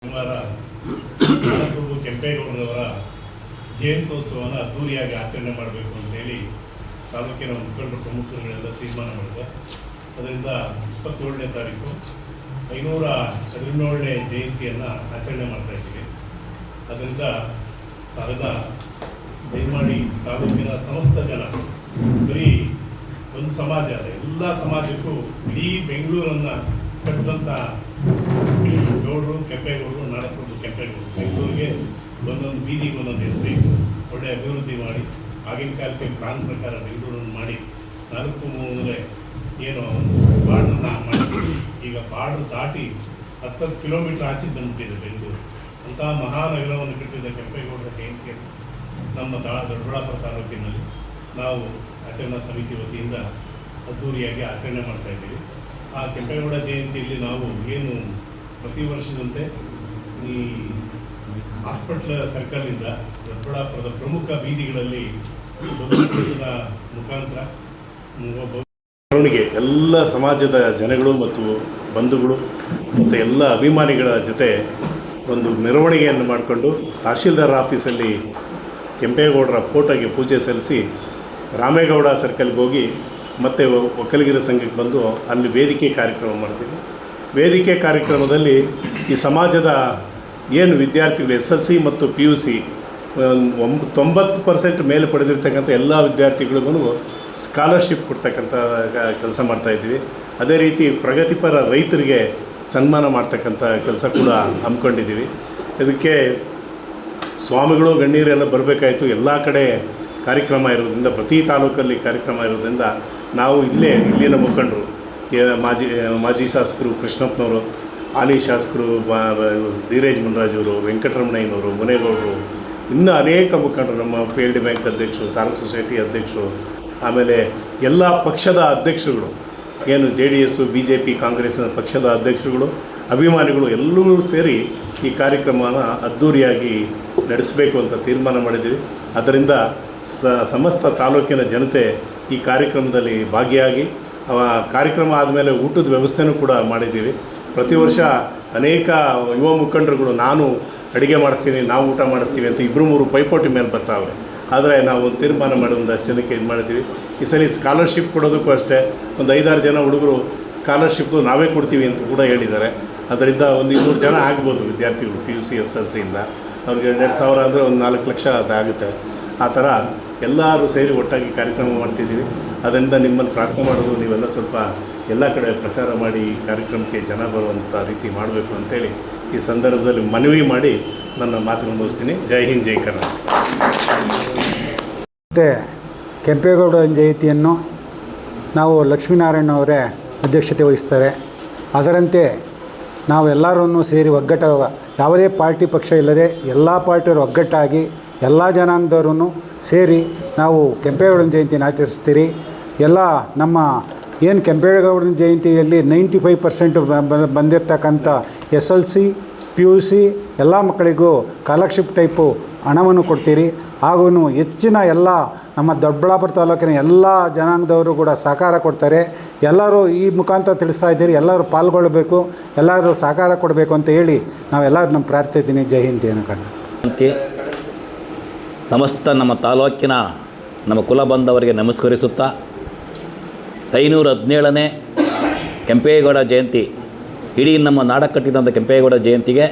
ಶನಿವಾರ ಪ್ರಭು ಕೆಂಪೇಗೌಡರವರ ಜಯಂತ್ಯೋತ್ಸವನ ಅದ್ದೂರಿಯಾಗಿ ಆಚರಣೆ ಮಾಡಬೇಕು ಅಂತೇಳಿ ತಾಲೂಕಿನ ಮುಖಂಡರು ಪ್ರಮುಖರುಗಳೆಲ್ಲ ತೀರ್ಮಾನ ಮಾಡಿದೆ. ಅದರಿಂದ 27ನೇ ತಾರೀಕು 517ನೇ ಜಯಂತಿಯನ್ನು ಆಚರಣೆ ಮಾಡ್ತಾ ಇದ್ದೀವಿ. ಅದರಿಂದ ಅದನ್ನು ದಯಮಾಡಿ ತಾಲೂಕಿನ ಸಮಸ್ತ ಜನ, ಬರೀ ಒಂದು ಸಮಾಜ ಅಲ್ಲ, ಎಲ್ಲ ಸಮಾಜಕ್ಕೂ ಇಡೀ ಬೆಂಗಳೂರನ್ನು ಕಟ್ಟಿದಂಥ ಗೌಡರು ಕೆಂಪೇಗೌಡರು, ನಾಡಪ್ರಭು ಕೆಂಪೇಗೌಡರು, ಬೆಂಗಳೂರಿಗೆ ಒಂದೊಂದು ಬೀದಿಗೆ ಒಂದೊಂದು ಹೆಸರಿಟ್ಟು ಒಳ್ಳೆ ಅಭಿವೃದ್ಧಿ ಮಾಡಿ, ಆಗಿನ ಕಾಲಕ್ಕೆ ಪ್ಲಾನ್ ಪ್ರಕಾರ ಬೆಂಗಳೂರನ್ನು ಮಾಡಿ 4 ಏನು ಬಾರ್ಡ್ರನ್ನ ಮಾಡಿ, ಈಗ ಬಾರ್ಡ್ರ್ ದಾಟಿ 10 ಕಿಲೋಮೀಟ್ರ್ ಆಚೆಗೆ ಬಂದುಬಿಟ್ಟಿದೆ ಬೆಂಗಳೂರು. ಅಂತಹ ಮಹಾನಗರವನ್ನು ಕಟ್ಟಿದ ಕೆಂಪೇಗೌಡರ ಜಯಂತಿಯನ್ನು ನಮ್ಮ ದೊಡ್ಡಬಳ್ಳಾಪುರ ತಾಲೂಕಿನಲ್ಲಿ ನಾವು ಆಚರಣಾ ಸಮಿತಿ ವತಿಯಿಂದ ಅದ್ದೂರಿಯಾಗಿ ಆಚರಣೆ ಮಾಡ್ತಾಯಿದ್ದೀವಿ. ಆ ಕೆಂಪೇಗೌಡ ಜಯಂತಿಯಲ್ಲಿ ನಾವು ಏನು ಪ್ರತಿ ವರ್ಷದಂತೆ ಈ ಹಾಸ್ಪಿಟ್ಲ್ ಸರ್ಕಲಿಂದ ದೊಡ್ಡಬಳ್ಳಾಪುರದ ಪ್ರಮುಖ ಬೀದಿಗಳಲ್ಲಿ ಧ್ವನಿಪಥದ ಮುಖಾಂತರ ಮೆರವಣಿಗೆ ಎಲ್ಲ ಸಮಾಜದ ಜನಗಳು ಮತ್ತು ಬಂಧುಗಳು ಮತ್ತು ಎಲ್ಲ ಅಭಿಮಾನಿಗಳ ಜೊತೆ ಒಂದು ಮೆರವಣಿಗೆಯನ್ನು ಮಾಡಿಕೊಂಡು ತಹಶೀಲ್ದಾರ್ ಆಫೀಸಲ್ಲಿ ಕೆಂಪೇಗೌಡರ ಫೋಟೋಗೆ ಪೂಜೆ ಸಲ್ಲಿಸಿ ರಾಮೇಗೌಡ ಸರ್ಕಲ್ಗೆ ಹೋಗಿ ಮತ್ತು ಒಕ್ಕಲಿಗರ ಸಂಘಕ್ಕೆ ಬಂದು ಅಲ್ಲಿ ವೇದಿಕೆ ಕಾರ್ಯಕ್ರಮ ಮಾಡ್ತೀವಿ. ವೇದಿಕೆ ಕಾರ್ಯಕ್ರಮದಲ್ಲಿ ಈ ಸಮಾಜದ ಏನು ವಿದ್ಯಾರ್ಥಿಗಳು SLC ಮತ್ತು PUC 90% ಮೇಲೆ ಪಡೆದಿರ್ತಕ್ಕಂಥ ಎಲ್ಲ ವಿದ್ಯಾರ್ಥಿಗಳಿಗೂ ಸ್ಕಾಲರ್ಶಿಪ್ ಕೊಡ್ತಕ್ಕಂಥ ಕೆಲಸ ಮಾಡ್ತಾಯಿದ್ವಿ. ಅದೇ ರೀತಿ ಪ್ರಗತಿಪರ ರೈತರಿಗೆ ಸನ್ಮಾನ ಮಾಡ್ತಕ್ಕಂಥ ಕೆಲಸ ಕೂಡ ಹಮ್ಮಿಕೊಂಡಿದ್ದೀವಿ. ಇದಕ್ಕೆ ಸ್ವಾಮಿಗಳು ಗಣ್ಯರೆಲ್ಲ ಬರಬೇಕಾಯಿತು. ಎಲ್ಲ ಕಡೆ ಕಾರ್ಯಕ್ರಮ ಇರೋದ್ರಿಂದ, ಪ್ರತಿ ತಾಲೂಕಲ್ಲಿ ಕಾರ್ಯಕ್ರಮ ಇರೋದ್ರಿಂದ ನಾವು ಇಲ್ಲಿನ ಮುಖಂಡರು, ಮಾಜಿ ಶಾಸಕರು ಕೃಷ್ಣಪ್ಪನವರು, ಹಾಲಿ ಶಾಸಕರು ಧೀರೇಜ್ ಮುನ್ರಾಜವರು, ವೆಂಕಟರಮಣಯ್ಯನವರು, ಮುನೇಗೌಡರು, ಇನ್ನೂ ಅನೇಕ ಮುಖಂಡರು, ನಮ್ಮ PLD ಬ್ಯಾಂಕ್ ಅಧ್ಯಕ್ಷರು, ತಾಲೂಕು ಸೊಸೈಟಿ ಅಧ್ಯಕ್ಷರು, ಆಮೇಲೆ ಎಲ್ಲ ಪಕ್ಷದ ಅಧ್ಯಕ್ಷರುಗಳು, ಏನು JDS, BJP, ಕಾಂಗ್ರೆಸ್ಸಿನ ಪಕ್ಷದ ಅಧ್ಯಕ್ಷರುಗಳು, ಅಭಿಮಾನಿಗಳು ಎಲ್ಲರೂ ಸೇರಿ ಈ ಕಾರ್ಯಕ್ರಮನ ಅದ್ಧೂರಿಯಾಗಿ ನಡೆಸಬೇಕು ಅಂತ ತೀರ್ಮಾನ ಮಾಡಿದ್ದೀವಿ. ಅದರಿಂದ ಸಮಸ್ತ ತಾಲೂಕಿನ ಜನತೆ ಈ ಕಾರ್ಯಕ್ರಮದಲ್ಲಿ ಭಾಗಿಯಾಗಿ, ಕಾರ್ಯಕ್ರಮ ಆದಮೇಲೆ ಊಟದ ವ್ಯವಸ್ಥೆನೂ ಕೂಡ ಮಾಡಿದ್ದೀವಿ. ಪ್ರತಿ ವರ್ಷ ಅನೇಕ ಯುವ ಮುಖಂಡರುಗಳು ನಾನು ಅಡುಗೆ ಮಾಡಿಸ್ತೀನಿ, ನಾವು ಊಟ ಮಾಡಿಸ್ತೀವಿ ಅಂತ 2-3 ಪೈಪೋಟಿ ಮೇಲೆ ಬರ್ತಾವೆ. ಆದರೆ ನಾವು ಒಂದು ತೀರ್ಮಾನ ಮಾಡಿ ಒಂದು ಜನಕ್ಕೆ ಇದು ಮಾಡಿದ್ದೀವಿ. ಈ ಸಲ ಸ್ಕಾಲರ್ಶಿಪ್ ಕೊಡೋದಕ್ಕೂ ಅಷ್ಟೇ ಒಂದು 5-6 ಜನ ಹುಡುಗರು ಸ್ಕಾಲರ್ಶಿಪ್ಪು ನಾವೇ ಕೊಡ್ತೀವಿ ಅಂತ ಕೂಡ ಹೇಳಿದ್ದಾರೆ. ಅದರಿಂದ ಒಂದು 200 ಜನ ಆಗ್ಬೋದು ವಿದ್ಯಾರ್ಥಿಗಳು PUC SLCಯಿಂದ. ಅವ್ರಿಗೆ 2,000 ಅಂದರೆ ಒಂದು 4 ಲಕ್ಷ ಅದಾಗುತ್ತೆ. ಆ ಥರ ಎಲ್ಲರೂ ಸೇರಿ ಒಟ್ಟಾಗಿ ಕಾರ್ಯಕ್ರಮ ಮಾಡ್ತಿದ್ದೀವಿ. ಅದರಿಂದ ನಿಮ್ಮನ್ನು ಪ್ರಾರ್ಥನೆ ಮಾಡೋದು, ನೀವೆಲ್ಲ ಸ್ವಲ್ಪ ಎಲ್ಲ ಕಡೆ ಪ್ರಚಾರ ಮಾಡಿ ಈ ಕಾರ್ಯಕ್ರಮಕ್ಕೆ ಜನ ಬರುವಂಥ ರೀತಿ ಮಾಡಬೇಕು ಅಂತೇಳಿ ಈ ಸಂದರ್ಭದಲ್ಲಿ ಮನವಿ ಮಾಡಿ ನನ್ನ ಮಾತನ್ನು ಮುಗಿಸ್ತೀನಿ. ಜೈ ಹಿಂದ್, ಜೈ ಕರ್ನಾಟಕ. ಮತ್ತು ಕೆಂಪೇಗೌಡ ಜಯಂತಿಯನ್ನು ನಾವು ಲಕ್ಷ್ಮೀನಾರಾಯಣ ಅವರೇ ಅಧ್ಯಕ್ಷತೆ ವಹಿಸ್ತಾರೆ. ಅದರಂತೆ ನಾವೆಲ್ಲರೂ ಸೇರಿ ಯಾವುದೇ ಪಾರ್ಟಿ ಪಕ್ಷ ಇಲ್ಲದೆ ಎಲ್ಲ ಪಾರ್ಟಿಯವರು ಒಗ್ಗಟ್ಟಾಗಿ ಎಲ್ಲ ಜನಾಂಗದವರು ಸೇರಿ ನಾವು ಕೆಂಪೇಗೌಡನ ಜಯಂತಿನ ಆಚರಿಸ್ತೀರಿ. ಎಲ್ಲ ನಮ್ಮ ಏನು ಕೆಂಪೇಗೌಡನ ಜಯಂತಿಯಲ್ಲಿ 95% ಬಂದಿರತಕ್ಕಂಥ SLC, PUC ಎಲ್ಲ ಮಕ್ಕಳಿಗೂ ಸ್ಕಾಲರ್ಶಿಪ್ ಟೈಪು ಹಣವನ್ನು ಕೊಡ್ತೀರಿ. ಹಾಗೂ ಹೆಚ್ಚಿನ ಎಲ್ಲ ನಮ್ಮ ದೊಡ್ಡಬಳ್ಳಾಪುರ ತಾಲೂಕಿನ ಎಲ್ಲ ಜನಾಂಗದವರು ಕೂಡ ಸಹಕಾರ ಕೊಡ್ತಾರೆ. ಎಲ್ಲರೂ ಈ ಮುಖಾಂತರ ತಿಳಿಸ್ತಾ ಇದ್ದೀರಿ, ಎಲ್ಲರೂ ಪಾಲ್ಗೊಳ್ಳಬೇಕು, ಎಲ್ಲರೂ ಸಹಕಾರ ಕೊಡಬೇಕು ಅಂತ ಹೇಳಿ ನಾವೆಲ್ಲರೂ ನಮ್ಮ ಪ್ರಾರ್ಥಿದ್ದೀನಿ. ಜೈ ಹಿಂದ್, ಜೈ ಕರ್ನಾಟಕ. ಸಮಸ್ತ ನಮ್ಮ ತಾಲೂಕಿನ ನಮ್ಮ ಕುಲ ಬಾಂಧವರಿಗೆ ನಮಸ್ಕರಿಸುತ್ತಾ 517ನೇ ಕೆಂಪೇಗೌಡ ಜಯಂತಿ, ಇಡೀ ನಮ್ಮ ನಾಡ ಕಟ್ಟಿದಂಥ ಕೆಂಪೇಗೌಡ ಜಯಂತಿಗೆ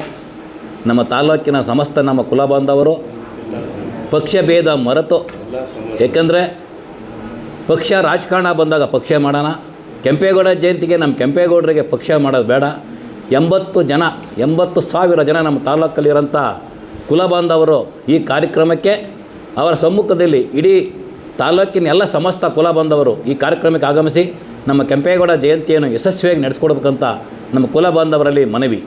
ನಮ್ಮ ತಾಲೂಕಿನ ಸಮಸ್ತ ನಮ್ಮ ಕುಲ ಬಾಂಧವರು ಪಕ್ಷ ಭೇದ ಮರೆತು, ಏಕೆಂದರೆ ಪಕ್ಷ ರಾಜಕಾರಣ ಬಂದಾಗ ಪಕ್ಷ ಮಾಡೋಣ, ಕೆಂಪೇಗೌಡ ಜಯಂತಿಗೆ ನಮ್ಮ ಕೆಂಪೇಗೌಡರಿಗೆ ಪಕ್ಷ ಮಾಡೋದು ಬೇಡ. 80,000 ಜನ ನಮ್ಮ ತಾಲೂಕಲ್ಲಿರೋಂಥ ಕುಲ ಬಾಂಧವರು ಈ ಕಾರ್ಯಕ್ರಮಕ್ಕೆ ಅವರ ಸಮ್ಮುಖದಲ್ಲಿ ಇಡೀ ತಾಲೂಕಿನ ಎಲ್ಲ ಸಮಸ್ತ ಕುಲ ಬಾಂಧವರು ಈ ಕಾರ್ಯಕ್ರಮಕ್ಕೆ ಆಗಮಿಸಿ ನಮ್ಮ ಕೆಂಪೇಗೌಡ ಜಯಂತಿಯನ್ನು ಯಶಸ್ವಿಯಾಗಿ ನಡೆಸ್ಕೊಡ್ಬೇಕಂತ ನಮ್ಮ ಕುಲ ಬಾಂಧವರಲ್ಲಿ ಮನವಿ.